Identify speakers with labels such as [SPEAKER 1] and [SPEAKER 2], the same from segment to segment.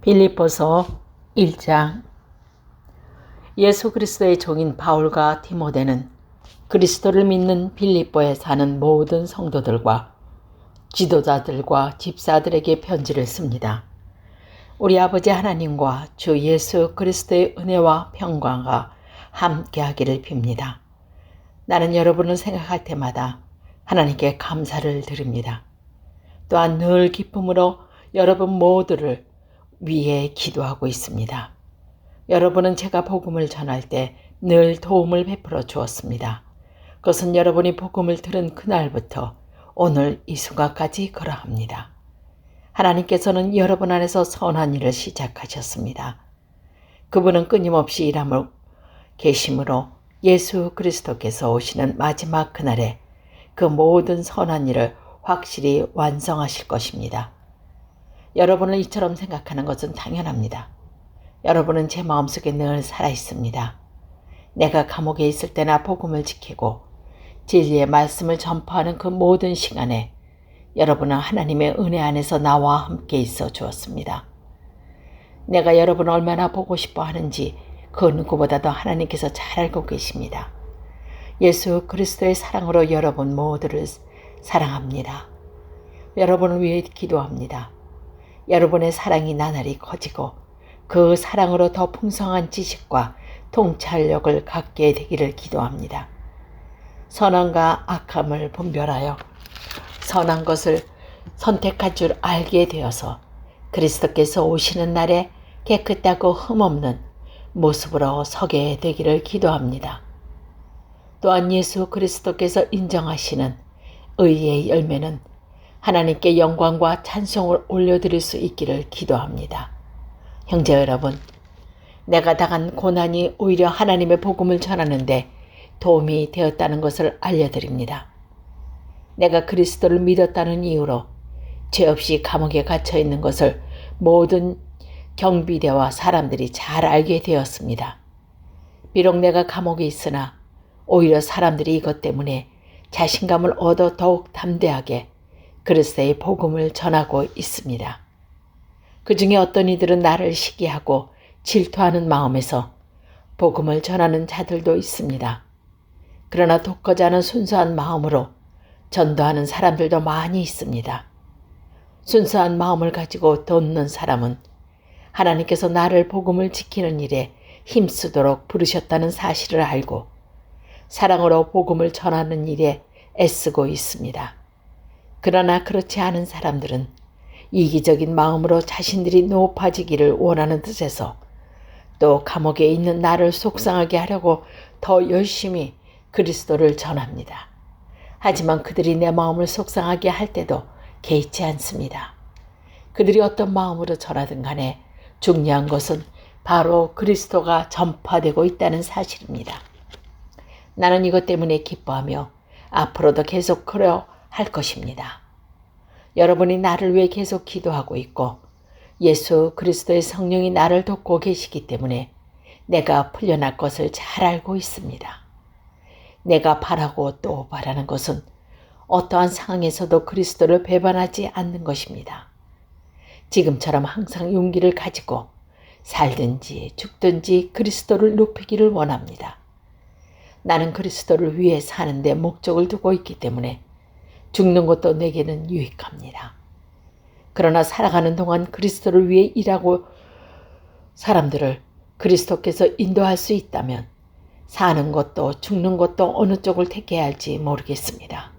[SPEAKER 1] 빌립보서 1장. 예수 그리스도의 종인 바울과 디모데는 그리스도를 믿는 빌립보에 사는 모든 성도들과 지도자들과 집사들에게 편지를 씁니다. 우리 아버지 하나님과 주 예수 그리스도의 은혜와 평강과 함께하기를 빕니다. 나는 여러분을 생각할 때마다 하나님께 감사를 드립니다. 또한 늘 기쁨으로 여러분 모두를 위해 기도하고 있습니다. 여러분은 제가 복음을 전할 때 늘 도움을 베풀어 주었습니다. 그것은 여러분이 복음을 들은 그날부터 오늘 이 순간까지 그러합니다. 하나님께서는 여러분 안에서 선한 일을 시작하셨습니다. 그분은 끊임없이 일하고 계심으로 예수 그리스도께서 오시는 마지막 그날에 그 모든 선한 일을 확실히 완성하실 것입니다. 여러분을 이처럼 생각하는 것은 당연합니다. 여러분은 제 마음속에 늘 살아있습니다. 내가 감옥에 있을 때나 복음을 지키고 진리의 말씀을 전파하는 그 모든 시간에 여러분은 하나님의 은혜 안에서 나와 함께 있어 주었습니다. 내가 여러분을 얼마나 보고 싶어 하는지 그 누구보다도 하나님께서 잘 알고 계십니다. 예수 그리스도의 사랑으로 여러분 모두를 사랑합니다. 여러분을 위해 기도합니다. 여러분의 사랑이 나날이 커지고 그 사랑으로 더 풍성한 지식과 통찰력을 갖게 되기를 기도합니다. 선함과 악함을 분별하여 선한 것을 선택할 줄 알게 되어서 그리스도께서 오시는 날에 깨끗하고 흠없는 모습으로 서게 되기를 기도합니다. 또한 예수 그리스도께서 인정하시는 의의 열매는 하나님께 영광과 찬송을 올려드릴 수 있기를 기도합니다. 형제 여러분, 내가 당한 고난이 오히려 하나님의 복음을 전하는 데 도움이 되었다는 것을 알려드립니다. 내가 그리스도를 믿었다는 이유로 죄 없이 감옥에 갇혀 있는 것을 모든 경비대와 사람들이 잘 알게 되었습니다. 비록 내가 감옥에 있으나 오히려 사람들이 이것 때문에 자신감을 얻어 더욱 담대하게 그리스도의 복음을 전하고 있습니다. 그 중에 어떤 이들은 나를 시기하고 질투하는 마음에서 복음을 전하는 자들도 있습니다. 그러나 독하지 않은 순수한 마음으로 전도하는 사람들도 많이 있습니다. 순수한 마음을 가지고 돕는 사람은 하나님께서 나를 복음을 지키는 일에 힘쓰도록 부르셨다는 사실을 알고 사랑으로 복음을 전하는 일에 애쓰고 있습니다. 그러나 그렇지 않은 사람들은 이기적인 마음으로 자신들이 높아지기를 원하는 뜻에서 또 감옥에 있는 나를 속상하게 하려고 더 열심히 그리스도를 전합니다. 하지만 그들이 내 마음을 속상하게 할 때도 개의치 않습니다. 그들이 어떤 마음으로 전하든 간에 중요한 것은 바로 그리스도가 전파되고 있다는 사실입니다. 나는 이것 때문에 기뻐하며 앞으로도 계속 그려 할 것입니다. 여러분이 나를 위해 계속 기도하고 있고 예수 그리스도의 성령이 나를 돕고 계시기 때문에 내가 풀려날 것을 잘 알고 있습니다. 내가 바라고 또 바라는 것은 어떠한 상황에서도 그리스도를 배반하지 않는 것입니다. 지금처럼 항상 용기를 가지고 살든지 죽든지 그리스도를 높이기를 원합니다. 나는 그리스도를 위해 사는 데 목적을 두고 있기 때문에 죽는 것도 내게는 유익합니다. 그러나 살아가는 동안 그리스도를 위해 일하고 사람들을 그리스도께서 인도할 수 있다면 사는 것도 죽는 것도 어느 쪽을 택해야 할지 모르겠습니다.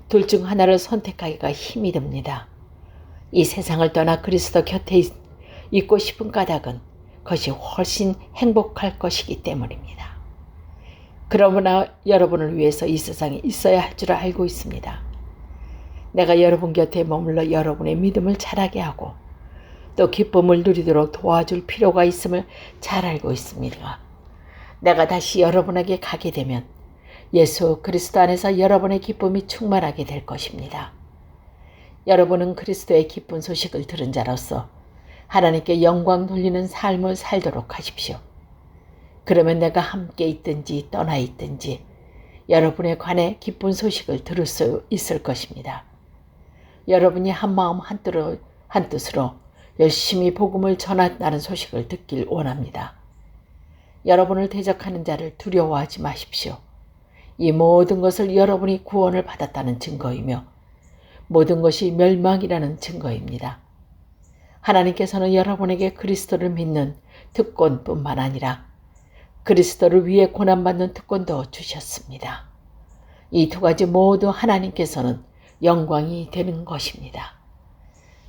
[SPEAKER 1] 둘 중 하나를 선택하기가 힘이 듭니다. 이 세상을 떠나 그리스도 곁에 있고 싶은 까닭은 그것이 훨씬 행복할 것이기 때문입니다. 그러나 여러분을 위해서 이 세상에 있어야 할 줄 알고 있습니다. 내가 여러분 곁에 머물러 여러분의 믿음을 자라게 하고 또 기쁨을 누리도록 도와줄 필요가 있음을 잘 알고 있습니다. 내가 다시 여러분에게 가게 되면 예수 그리스도 안에서 여러분의 기쁨이 충만하게 될 것입니다. 여러분은 그리스도의 기쁜 소식을 들은 자로서 하나님께 영광 돌리는 삶을 살도록 하십시오. 그러면 내가 함께 있든지 떠나 있든지 여러분에 관해 기쁜 소식을 들을 수 있을 것입니다. 여러분이 한마음 한뜻으로 열심히 복음을 전한다는 소식을 듣길 원합니다. 여러분을 대적하는 자를 두려워하지 마십시오. 이 모든 것을 여러분이 구원을 받았다는 증거이며 모든 것이 멸망이라는 증거입니다. 하나님께서는 여러분에게 그리스도를 믿는 특권뿐만 아니라 그리스도를 위해 고난받는 특권도 주셨습니다. 이 두 가지 모두 하나님께서는 영광이 되는 것입니다.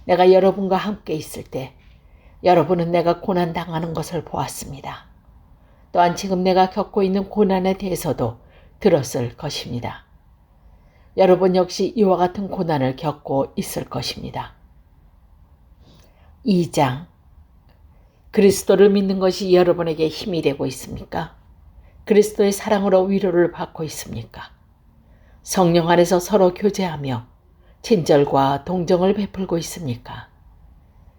[SPEAKER 1] 내가 여러분과 함께 있을 때 여러분은 내가 고난당하는 것을 보았습니다. 또한 지금 내가 겪고 있는 고난에 대해서도 들었을 것입니다. 여러분 역시 이와 같은 고난을 겪고 있을 것입니다. 2장. 그리스도를 믿는 것이 여러분에게 힘이 되고 있습니까? 그리스도의 사랑으로 위로를 받고 있습니까? 성령 안에서 서로 교제하며 친절과 동정을 베풀고 있습니까?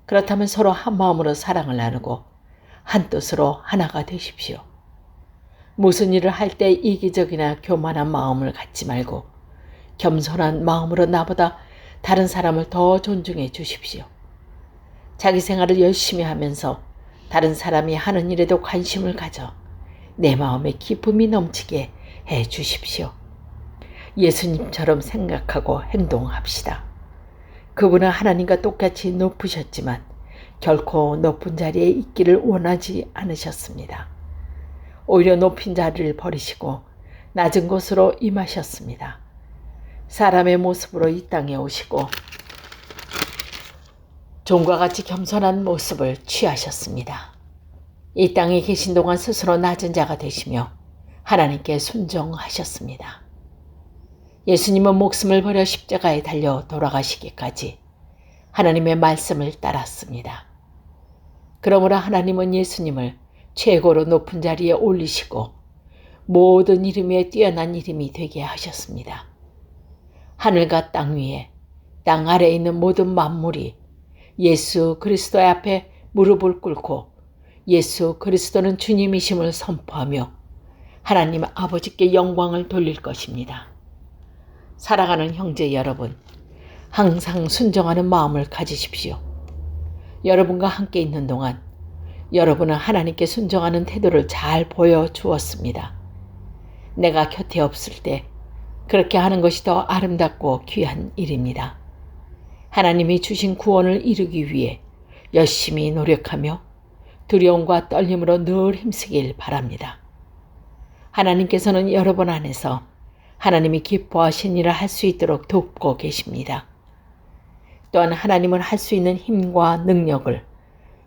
[SPEAKER 1] 그렇다면 서로 한 마음으로 사랑을 나누고 한 뜻으로 하나가 되십시오. 무슨 일을 할 때 이기적이나 교만한 마음을 갖지 말고 겸손한 마음으로 나보다 다른 사람을 더 존중해 주십시오. 자기 생활을 열심히 하면서 다른 사람이 하는 일에도 관심을 가져 내 마음에 기쁨이 넘치게 해 주십시오. 예수님처럼 생각하고 행동합시다. 그분은 하나님과 똑같이 높으셨지만 결코 높은 자리에 있기를 원하지 않으셨습니다. 오히려 높은 자리를 버리시고 낮은 곳으로 임하셨습니다. 사람의 모습으로 이 땅에 오시고 종과 같이 겸손한 모습을 취하셨습니다. 이 땅에 계신 동안 스스로 낮은 자가 되시며 하나님께 순종하셨습니다. 예수님은 목숨을 버려 십자가에 달려 돌아가시기까지 하나님의 말씀을 따랐습니다. 그러므로 하나님은 예수님을 최고로 높은 자리에 올리시고 모든 이름 위에 뛰어난 이름이 되게 하셨습니다. 하늘과 땅 위에 땅 아래에 있는 모든 만물이 예수 그리스도의 앞에 무릎을 꿇고 예수 그리스도는 주님이심을 선포하며 하나님 아버지께 영광을 돌릴 것입니다. 사랑하는 형제 여러분, 항상 순종하는 마음을 가지십시오. 여러분과 함께 있는 동안 여러분은 하나님께 순종하는 태도를 잘 보여주었습니다. 내가 곁에 없을 때 그렇게 하는 것이 더 아름답고 귀한 일입니다. 하나님이 주신 구원을 이루기 위해 열심히 노력하며 두려움과 떨림으로 늘 힘쓰길 바랍니다. 하나님께서는 여러분 안에서 하나님이 기뻐하신 일을 할 수 있도록 돕고 계십니다. 또한 하나님은 할 수 있는 힘과 능력을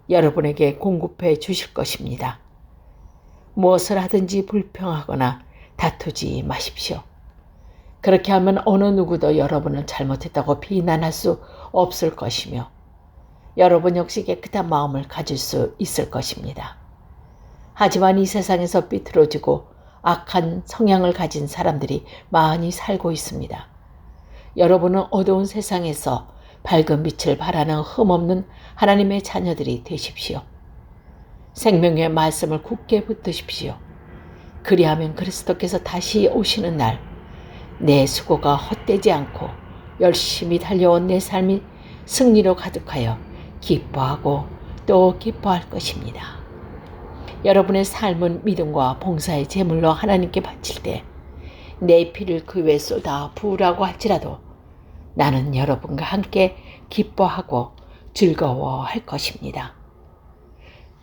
[SPEAKER 1] 여러분에게 공급해 주실 것입니다. 무엇을 하든지 불평하거나 다투지 마십시오. 그렇게 하면 어느 누구도 여러분을 잘못했다고 비난할 수 없을 것이며 여러분 역시 깨끗한 마음을 가질 수 있을 것입니다. 하지만 이 세상에서 삐뚤어지고 악한 성향을 가진 사람들이 많이 살고 있습니다. 여러분은 어두운 세상에서 밝은 빛을 발하는 흠없는 하나님의 자녀들이 되십시오. 생명의 말씀을 굳게 붙드십시오. 그리하면 그리스도께서 다시 오시는 날 내 수고가 헛되지 않고 열심히 달려온 내 삶이 승리로 가득하여 기뻐하고 또 기뻐할 것입니다. 여러분의 삶은 믿음과 봉사의 제물로 하나님께 바칠 때 내 피를 그 위에 쏟아 부으라고 할지라도 나는 여러분과 함께 기뻐하고 즐거워할 것입니다.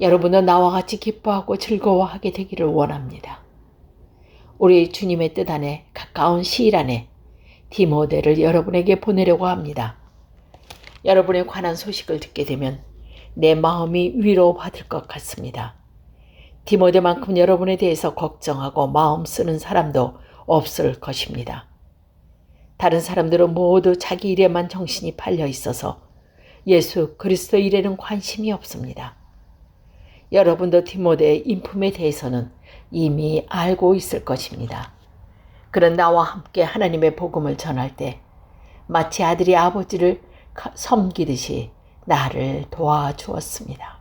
[SPEAKER 1] 여러분도 나와 같이 기뻐하고 즐거워하게 되기를 원합니다. 우리 주님의 뜻 안에 가까운 시일 안에 디모데를 여러분에게 보내려고 합니다. 여러분에 관한 소식을 듣게 되면 내 마음이 위로받을 것 같습니다. 디모데만큼 여러분에 대해서 걱정하고 마음 쓰는 사람도 없을 것입니다. 다른 사람들은 모두 자기 일에만 정신이 팔려 있어서 예수 그리스도 일에는 관심이 없습니다. 여러분도 디모데의 인품에 대해서는 이미 알고 있을 것입니다. 그는 나와 함께 하나님의 복음을 전할 때 마치 아들이 아버지를 섬기듯이 나를 도와주었습니다.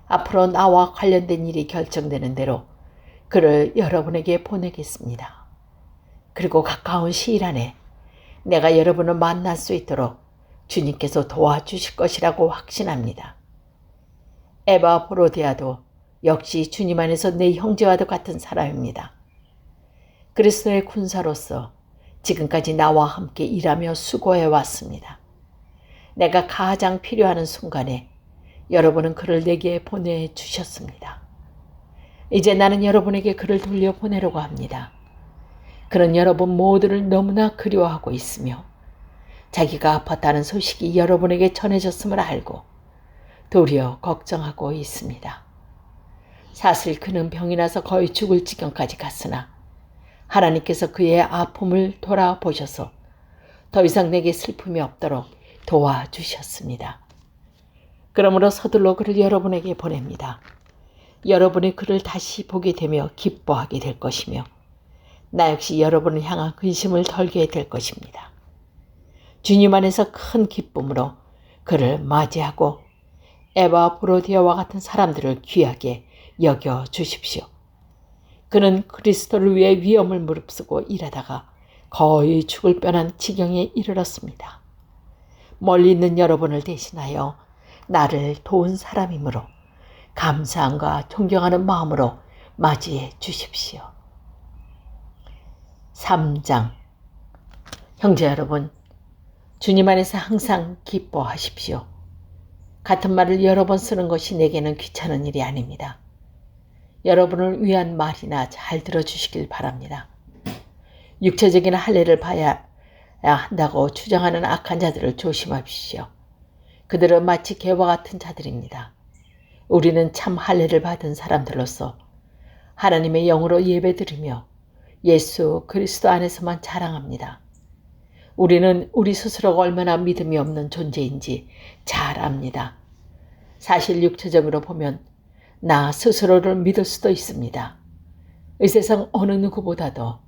[SPEAKER 1] 앞으로 나와 관련된 일이 결정되는 대로 그를 여러분에게 보내겠습니다. 그리고 가까운 시일 안에 내가 여러분을 만날 수 있도록 주님께서 도와주실 것이라고 확신합니다. 에바브로디아도 역시 주님 안에서 내 형제와도 같은 사람입니다. 그리스도의 군사로서 지금까지 나와 함께 일하며 수고해 왔습니다. 내가 가장 필요하는 순간에 여러분은 그를 내게 보내주셨습니다. 이제 나는 여러분에게 그를 돌려보내려고 합니다. 그는 여러분 모두를 너무나 그리워하고 있으며 자기가 아팠다는 소식이 여러분에게 전해졌음을 알고 도리어 걱정하고 있습니다. 사실 그는 병이 나서 거의 죽을 지경까지 갔으나 하나님께서 그의 아픔을 돌아보셔서 더 이상 내게 슬픔이 없도록 도와주셨습니다. 그러므로 서둘러 그를 여러분에게 보냅니다. 여러분이 그를 다시 보게 되며 기뻐하게 될 것이며 나 역시 여러분을 향한 근심을 덜게 될 것입니다. 주님 안에서 큰 기쁨으로 그를 맞이하고 에바브로디아와 같은 사람들을 귀하게 여겨 주십시오. 그는 그리스도를 위해 위험을 무릅쓰고 일하다가 거의 죽을 뻔한 지경에 이르렀습니다. 멀리 있는 여러분을 대신하여 나를 도운 사람이므로 감사함과 존경하는 마음으로 맞이해 주십시오. 3장. 형제 여러분, 주님 안에서 항상 기뻐하십시오. 같은 말을 여러 번 쓰는 것이 내게는 귀찮은 일이 아닙니다. 여러분을 위한 말이나 잘 들어주시길 바랍니다. 육체적인 할례를 봐야 한다고 주장하는 악한 자들을 조심하십시오. 그들은 마치 개와 같은 자들입니다. 우리는 참 할례를 받은 사람들로서 하나님의 영으로 예배드리며 예수 그리스도 안에서만 자랑합니다. 우리는 우리 스스로가 얼마나 믿음이 없는 존재인지 잘 압니다. 사실 육체적으로 보면 나 스스로를 믿을 수도 있습니다. 이 세상 어느 누구보다도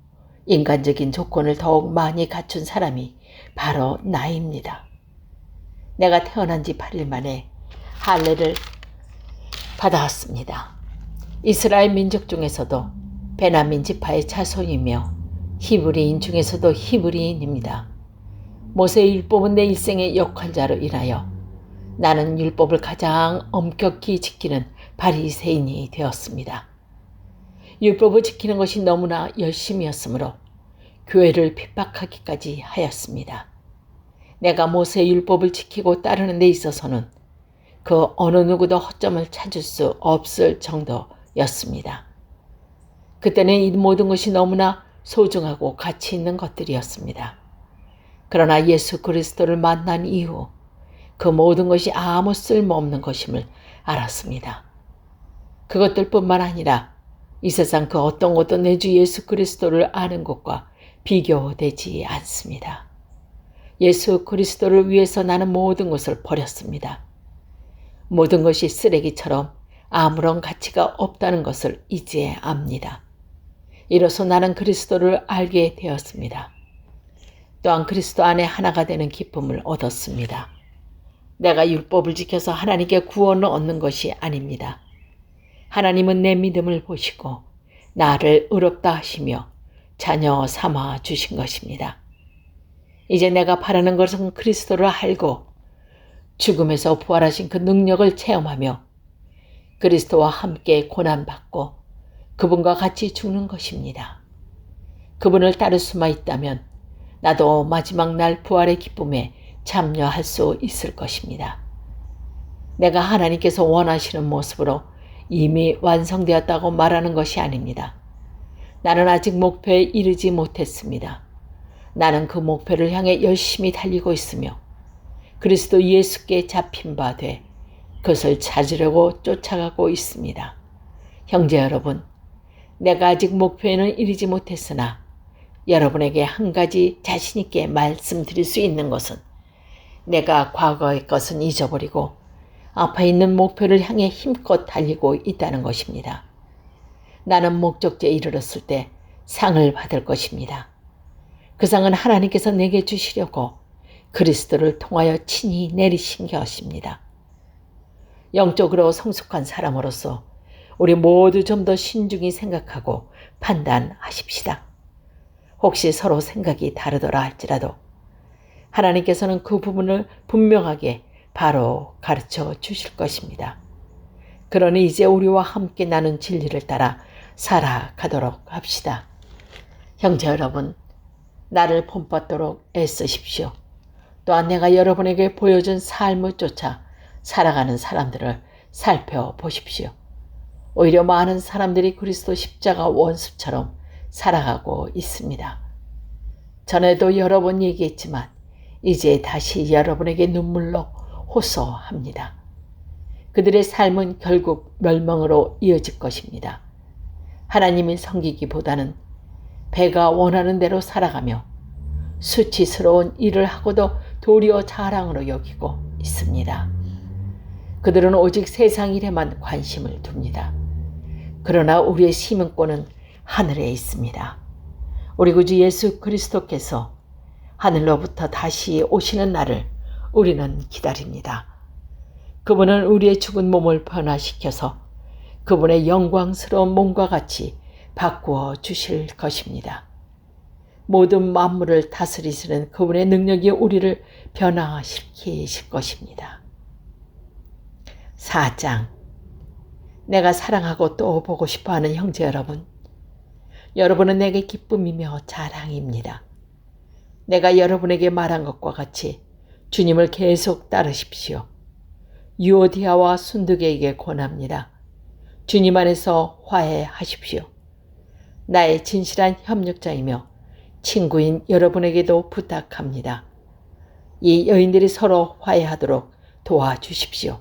[SPEAKER 1] 인간적인 조건을 더욱 많이 갖춘 사람이 바로 나입니다. 내가 태어난 지 8일 만에 할례를 받아왔습니다. 이스라엘 민족 중에서도 베냐민 지파의 자손이며 히브리인 중에서도 히브리인입니다. 모세의 율법은 내 일생의 역할자로 인하여 나는 율법을 가장 엄격히 지키는 바리새인이 되었습니다. 율법을 지키는 것이 너무나 열심이었으므로 교회를 핍박하기까지 하였습니다. 내가 모세의 율법을 지키고 따르는 데 있어서는 그 어느 누구도 허점을 찾을 수 없을 정도였습니다. 그때는 이 모든 것이 너무나 소중하고 가치 있는 것들이었습니다. 그러나 예수 그리스도를 만난 이후 그 모든 것이 아무 쓸모없는 것임을 알았습니다. 그것들뿐만 아니라 이 세상 그 어떤 것도 내 주 예수 그리스도를 아는 것과 비교되지 않습니다. 예수 그리스도를 위해서 나는 모든 것을 버렸습니다. 모든 것이 쓰레기처럼 아무런 가치가 없다는 것을 이제 압니다. 이로써 나는 그리스도를 알게 되었습니다. 또한 그리스도 안에 하나가 되는 기쁨을 얻었습니다. 내가 율법을 지켜서 하나님께 구원을 얻는 것이 아닙니다. 하나님은 내 믿음을 보시고 나를 의롭다 하시며 자녀 삼아 주신 것입니다. 이제 내가 바라는 것은 그리스도를 알고 죽음에서 부활하신 그 능력을 체험하며 그리스도와 함께 고난받고 그분과 같이 죽는 것입니다. 그분을 따를 수만 있다면 나도 마지막 날 부활의 기쁨에 참여할 수 있을 것입니다. 내가 하나님께서 원하시는 모습으로 이미 완성되었다고 말하는 것이 아닙니다. 나는 아직 목표에 이르지 못했습니다. 나는 그 목표를 향해 열심히 달리고 있으며 그리스도 예수께 잡힌 바 돼 그것을 찾으려고 쫓아가고 있습니다. 형제 여러분, 내가 아직 목표에는 이르지 못했으나 여러분에게 한 가지 자신 있게 말씀드릴 수 있는 것은 내가 과거의 것은 잊어버리고 앞에 있는 목표를 향해 힘껏 달리고 있다는 것입니다. 나는 목적지에 이르렀을 때 상을 받을 것입니다. 그 상은 하나님께서 내게 주시려고 그리스도를 통하여 친히 내리신 것입니다. 영적으로 성숙한 사람으로서 우리 모두 좀 더 신중히 생각하고 판단하십시다. 혹시 서로 생각이 다르더라 할지라도 하나님께서는 그 부분을 분명하게 바로 가르쳐 주실 것입니다. 그러니 이제 우리와 함께 나눈 진리를 따라 살아가도록 합시다. 형제 여러분, 나를 본받도록 애쓰십시오. 또한 내가 여러분에게 보여준 삶을 쫓아 살아가는 사람들을 살펴보십시오. 오히려 많은 사람들이 그리스도 십자가 원수처럼 살아가고 있습니다. 전에도 여러 번 얘기했지만 이제 다시 여러분에게 눈물로 호소합니다. 그들의 삶은 결국 멸망으로 이어질 것입니다. 하나님을 섬기기보다는 배가 원하는 대로 살아가며 수치스러운 일을 하고도 도리어 자랑으로 여기고 있습니다. 그들은 오직 세상 일에만 관심을 둡니다. 그러나 우리의 시민권은 하늘에 있습니다. 우리 구주 예수 그리스도께서 하늘로부터 다시 오시는 날을 우리는 기다립니다. 그분은 우리의 죽은 몸을 변화시켜서 그분의 영광스러운 몸과 같이 바꾸어 주실 것입니다. 모든 만물을 다스리시는 그분의 능력이 우리를 변화시키실 것입니다. 4장. 내가 사랑하고 또 보고 싶어하는 형제 여러분, 여러분은 내게 기쁨이며 자랑입니다. 내가 여러분에게 말한 것과 같이 주님을 계속 따르십시오. 유오디아와 순두계에게 권합니다. 주님 안에서 화해하십시오. 나의 진실한 협력자이며 친구인 여러분에게도 부탁합니다. 이 여인들이 서로 화해하도록 도와주십시오.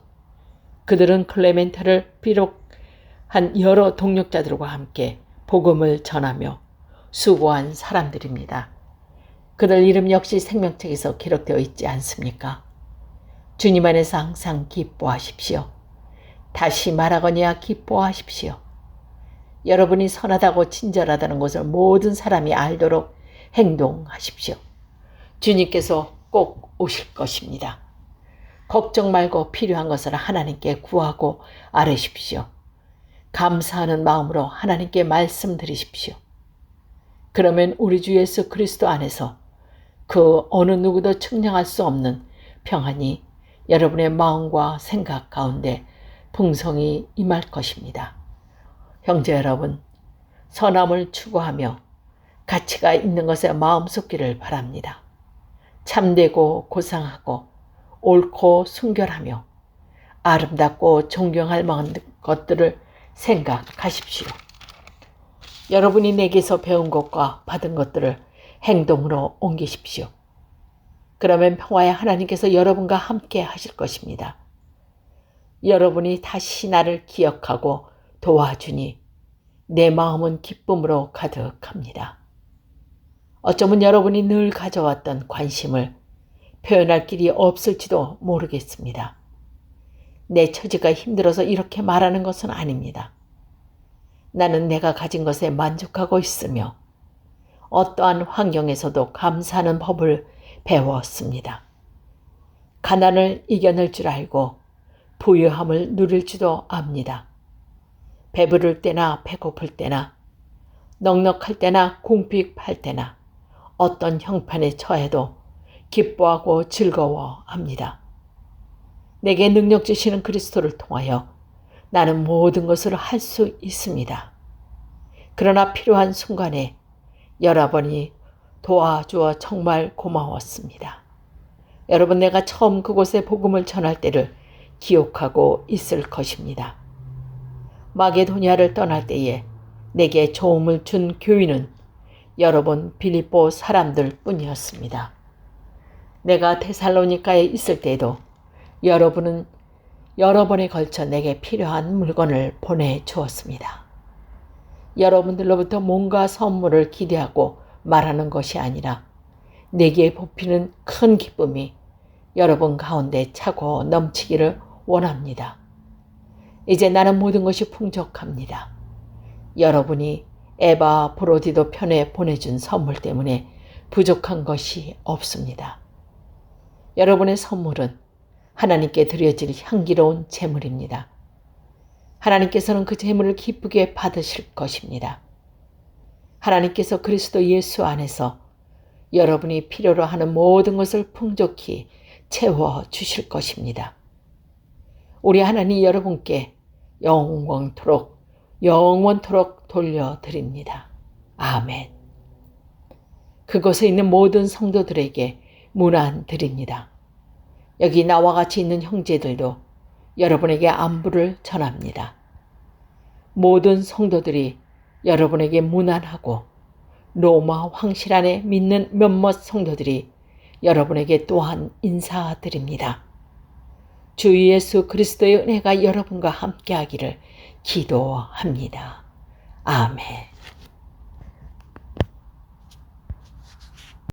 [SPEAKER 1] 그들은 클레멘타를 비롯한 여러 동력자들과 함께 복음을 전하며 수고한 사람들입니다. 그들 이름 역시 생명책에서 기록되어 있지 않습니까? 주님 안에서 항상 기뻐하십시오. 다시 말하거니와 기뻐하십시오. 여러분이 선하다고 친절하다는 것을 모든 사람이 알도록 행동하십시오. 주님께서 꼭 오실 것입니다. 걱정 말고 필요한 것을 하나님께 구하고 아뢰십시오. 감사하는 마음으로 하나님께 말씀드리십시오. 그러면 우리 주 예수 그리스도 안에서 그 어느 누구도 측량할 수 없는 평안이 여러분의 마음과 생각 가운데 풍성히 임할 것입니다. 형제 여러분, 선함을 추구하며 가치가 있는 것에 마음 쏟기를 바랍니다. 참되고 고상하고 옳고 순결하며 아름답고 존경할 만한 것들을 생각하십시오. 여러분이 내게서 배운 것과 받은 것들을 행동으로 옮기십시오. 그러면 평화의 하나님께서 여러분과 함께 하실 것입니다. 여러분이 다시 나를 기억하고 도와주니 내 마음은 기쁨으로 가득합니다. 어쩌면 여러분이 늘 가져왔던 관심을 표현할 길이 없을지도 모르겠습니다. 내 처지가 힘들어서 이렇게 말하는 것은 아닙니다. 나는 내가 가진 것에 만족하고 있으며 어떠한 환경에서도 감사하는 법을 배웠습니다. 가난을 이겨낼 줄 알고 부유함을 누릴 줄도 압니다. 배부를 때나 배고플 때나 넉넉할 때나 궁핍할 때나 어떤 형편에 처해도 기뻐하고 즐거워합니다. 내게 능력 주시는 그리스도를 통하여 나는 모든 것을 할 수 있습니다. 그러나 필요한 순간에 여러분이 도와주어 정말 고마웠습니다. 여러분, 내가 처음 그곳에 복음을 전할 때를 기억하고 있을 것입니다. 마게도니아를 떠날 때에 내게 도움을 준 교인은 여러분 빌립보 사람들 뿐이었습니다. 내가 데살로니가에 있을 때에도 여러분은 여러 번에 걸쳐 내게 필요한 물건을 보내주었습니다. 여러분들로부터 뭔가 선물을 기대하고 말하는 것이 아니라 내게 보피는 큰 기쁨이 여러분 가운데 차고 넘치기를 원합니다. 이제 나는 모든 것이 풍족합니다. 여러분이 에바 브로디도 편에 보내준 선물 때문에 부족한 것이 없습니다. 여러분의 선물은 하나님께 드려질 향기로운 제물입니다. 하나님께서는 그 제물을 기쁘게 받으실 것입니다. 하나님께서 그리스도 예수 안에서 여러분이 필요로 하는 모든 것을 풍족히 채워 주실 것입니다. 우리 하나님 여러분께 영원토록 돌려드립니다. 아멘. 그곳에 있는 모든 성도들에게 문안 드립니다. 여기 나와 같이 있는 형제들도 여러분에게 안부를 전합니다. 모든 성도들이 여러분에게 문안하고 로마 황실 안에 믿는 몇몇 성도들이 여러분에게 또한 인사드립니다. 주 예수 그리스도의 은혜가 여러분과 함께하기를 기도합니다. 아멘.